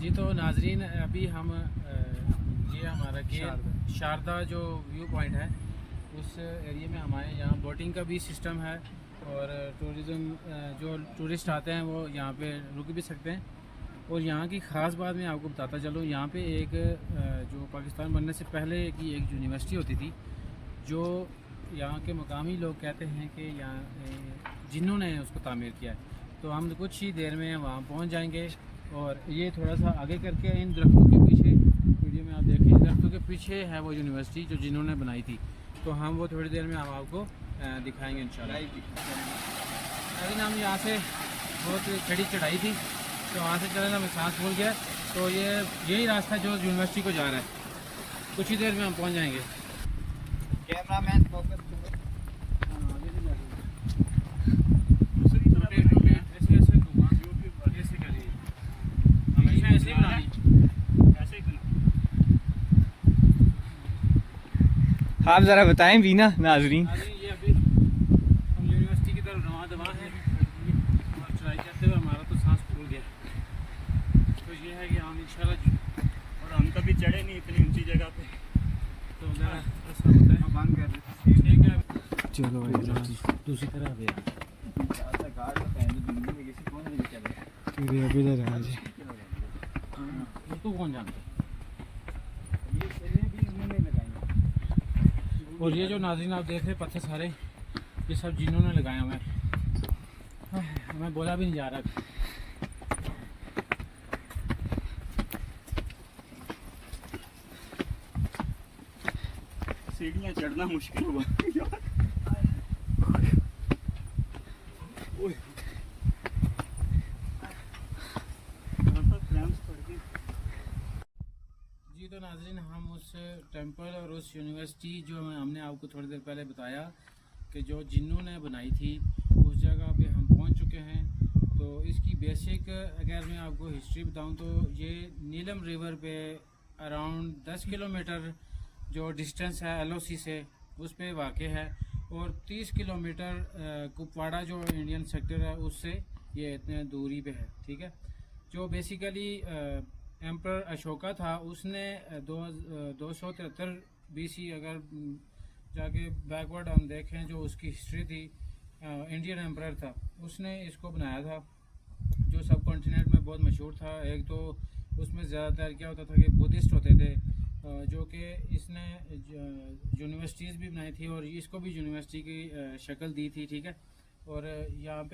जी तो नाजरीन अभी हम ये हमारा शारदा जो व्यू पॉइंट है उस एरिया में हमारे यहाँ बोटिंग का भी सिस्टम है और टूरिज़्म जो टूरिस्ट आते हैं वो यहाँ पे रुक भी सकते हैं। और यहाँ की ख़ास बात मैं आपको बताता चलूँ, यहाँ पे एक जो पाकिस्तान बनने से पहले की एक यूनिवर्सिटी होती थी जो यहाँ के मकामी लोग कहते हैं कि यहाँ जिन्होंने उसको तामीर किया है। तो हम कुछ ही देर में वहाँ पहुँच जाएंगे। और ये थोड़ा सा आगे करके इन दरख्तों के पीछे, वीडियो में आप देखें, दरख्तों के पीछे है वो यूनिवर्सिटी जो जिन्होंने बनाई थी। तो हम वो थोड़ी देर में हम आपको दिखाएंगे इंशाल्लाह। लेकिन हम यहाँ से बहुत खड़ी चढ़ाई थी तो वहाँ से चलने में सांस फूल गया। तो ये यही रास्ता जो यूनिवर्सिटी को जा रहा है। कुछ ही देर में हम पहुँच जाएंगे। कैमरामैन फोकस आप ज़रा बताएं भी ना नाजरीन। ये अभी हम यूनिवर्सिटी की तरफ रवाना है और चढ़ाई करते हुए हमारा तो सांस फूल गया। तो ये है कि हम इंशाल्लाह, और हम कभी चढ़े नहीं इतनी ऊंची जगह पे, तो ज़रा ऐसा होता है। बंद कर देते ठीक है, चलो दूसरी तरह आ गया। तो कौन जानता है। और ये जो नाज़रीन आप देख रहे पत्थर सारे, ये सब जिन्होंने लगाए हुए हैं। हमें बोला भी नहीं जा रहा। सीढ़ियाँ चढ़ना मुश्किल हुआ। जी तो नाज़रीन हम उस टेंपल और उस यूनिवर्सिटी जो हमने आपको थोड़ी देर पहले बताया कि जो जिन्होंने बनाई थी, उस जगह पे हम पहुंच चुके हैं। तो इसकी बेसिक अगर मैं आपको हिस्ट्री बताऊं तो ये नीलम रिवर पे अराउंड 10 किलोमीटर जो डिस्टेंस है LOC से उस पे वाक़ है। और 30 किलोमीटर कुपवाड़ा जो इंडियन सेक्टर है उससे ये इतने दूरी पे है। ठीक है, जो बेसिकली एम्पर अशोका था उसने 273 BC अगर जाके बैकवर्ड हम देखें जो उसकी हिस्ट्री थी, इंडियन एम्पर था, उसने इसको बनाया था जो सब कॉन्टिनेंट में बहुत मशहूर था। एक तो उसमें ज़्यादातर क्या होता था कि बुद्धिस्ट होते थे, जो कि इसने यूनिवर्सिटीज़ भी बनाई थी और इसको भी यूनिवर्सिटी की शक्ल दी थी। ठीक है, और यहाँ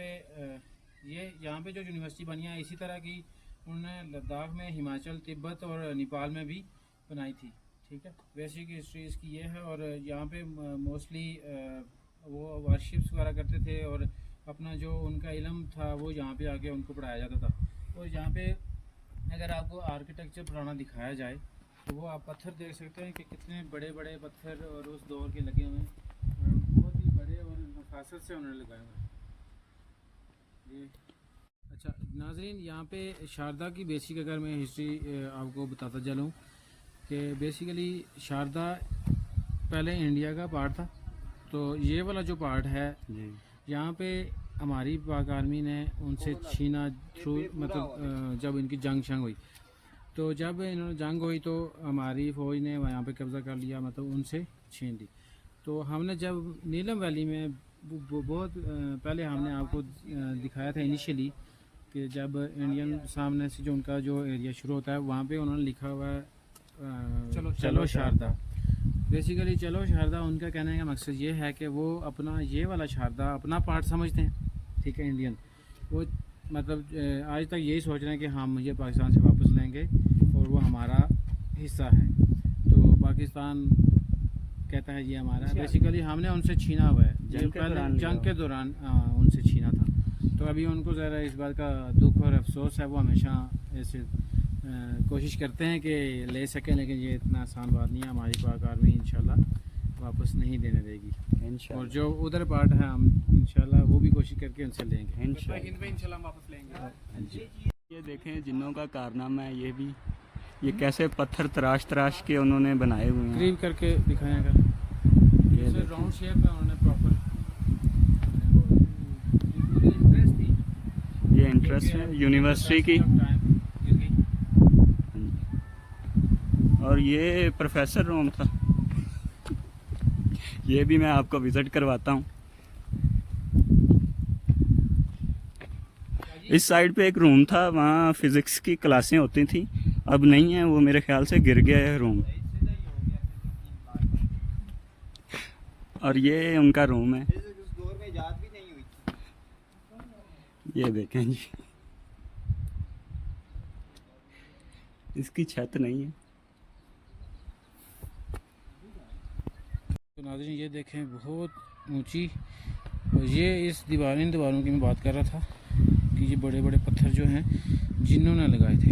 पे जो यूनिवर्सिटी बनी है इसी तरह की उन्होंने लद्दाख में, हिमाचल, तिब्बत और नेपाल में भी बनाई थी। ठीक है, बेसिक हिस्ट्री इसकी ये है। और यहाँ पे मोस्टली वो वर्शिप्स वगैरह करते थे और अपना जो उनका इल्म था वो यहाँ पे आके उनको पढ़ाया जाता था। और यहाँ पे अगर आपको आर्किटेक्चर पुराना दिखाया जाए तो वो आप पत्थर देख सकते हैं कि कितने बड़े बड़े पत्थर और उस दौर के लगे हुए हैं, बहुत ही बड़े और नफासत से उन्होंने लगाए हुए हैं ये। अच्छा नाजरीन, यहाँ पे शारदा की बेसिक अगर मैं हिस्ट्री आपको बताता चलूँ कि बेसिकली शारदा पहले इंडिया का पार्ट था। तो ये वाला जो पार्ट है यहाँ पे हमारी पाक आर्मी ने उनसे छीना थ्रू, मतलब जब इनकी जंग हुई, तो जब इन्होंने जंग हुई तो हमारी फ़ौज ने यहाँ पे कब्ज़ा कर लिया, मतलब उनसे छीन ली। तो हमने जब नीलम वैली में बहुत पहले हमने आपको दिखाया था इनिशियली कि जब इंडियन सामने से जो उनका जो एरिया शुरू होता है वहाँ पे उन्होंने लिखा हुआ है चलो शारदा। बेसिकली चलो शारदा उनका कहने का मकसद ये है कि वो अपना ये वाला शारदा अपना पार्ट समझते हैं। ठीक है, इंडियन वो मतलब आज तक यही सोच रहे हैं कि हम ये पाकिस्तान से वापस लेंगे और वो हमारा हिस्सा है। तो पाकिस्तान कहता है ये हमारा है। बेसिकली हमने उनसे छीना हुआ है, जंग के दौरान उनसे छीना था। तो अभी उनको ज़रा इस बात का दुख और अफसोस है। वो हमेशा ऐसे कोशिश करते हैं कि ले सकें, लेकिन ये इतना आसान बात नहीं है। हमारी पाक आर्मी इंशाल्लाह वापस नहीं देने देगी। और जो उधर पार्ट है हम इंशाल्लाह वो भी कोशिश करके उनसे लेंगे इंशाल्लाह वापस लेंगे। ये देखें जिन्नों का कारनामा है ये भी, ये कैसे पत्थर तराश तराश के उन्होंने बनाए हुए हैं। करीब करके दिखाएं अगर, ये राउंड शेप में उन्होंने प्रॉपर, ये इंटरेस्ट है यूनिवर्सिटी की। और ये प्रोफेसर रूम था, ये भी मैं आपको विज़िट करवाता हूँ। इस साइड पे एक रूम था, वहाँ फिज़िक्स की क्लासें होती थी, अब नहीं है, वो मेरे ख्याल से गिर गया है रूम। और ये उनका रूम है, ये देखें जी, इसकी छत नहीं है। तो नाज़रीन ये देखें बहुत ऊंची, और ये इन दीवारों की मैं बात कर रहा था कि ये बड़े बड़े पत्थर जो हैं जिन्होंने लगाए थे।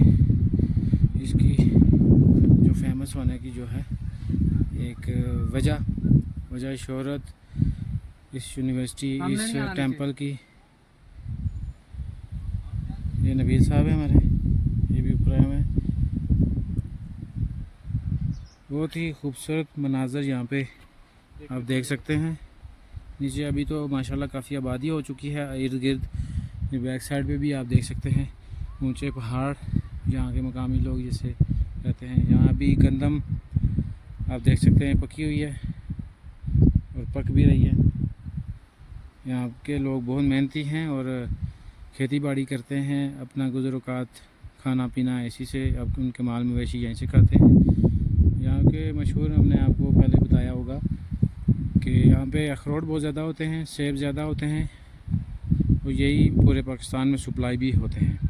इसकी जो फेमस होने की जो है एक वजह शोहरत इस यूनिवर्सिटी, इस टेंपल की। ये नबील साहब है हमारे, ये भी ऊपर आए हुए हैं। बहुत ही खूबसूरत मनाजर यहाँ पे आप देख सकते हैं। नीचे अभी तो माशाल्लाह काफ़ी आबादी हो चुकी है इर्द गिर्द। ये बैक साइड पे भी आप देख सकते हैं ऊंचे पहाड़, यहाँ के मकामी लोग जैसे रहते हैं। यहाँ भी गंदम आप देख सकते हैं पकी हुई है और पक भी रही है। यहाँ के लोग बहुत मेहनती हैं और खेती बाड़ी करते हैं, अपना गुज़र-औक़ात खाना पीना इसी से, अब उनके माल मवेशी यहीं से खाते हैं। यहाँ के मशहूर, हमने आपको पहले बताया होगा कि यहाँ पे अखरोट बहुत ज़्यादा होते हैं, सेब ज़्यादा होते हैं, और यही पूरे पाकिस्तान में सप्लाई भी होते हैं।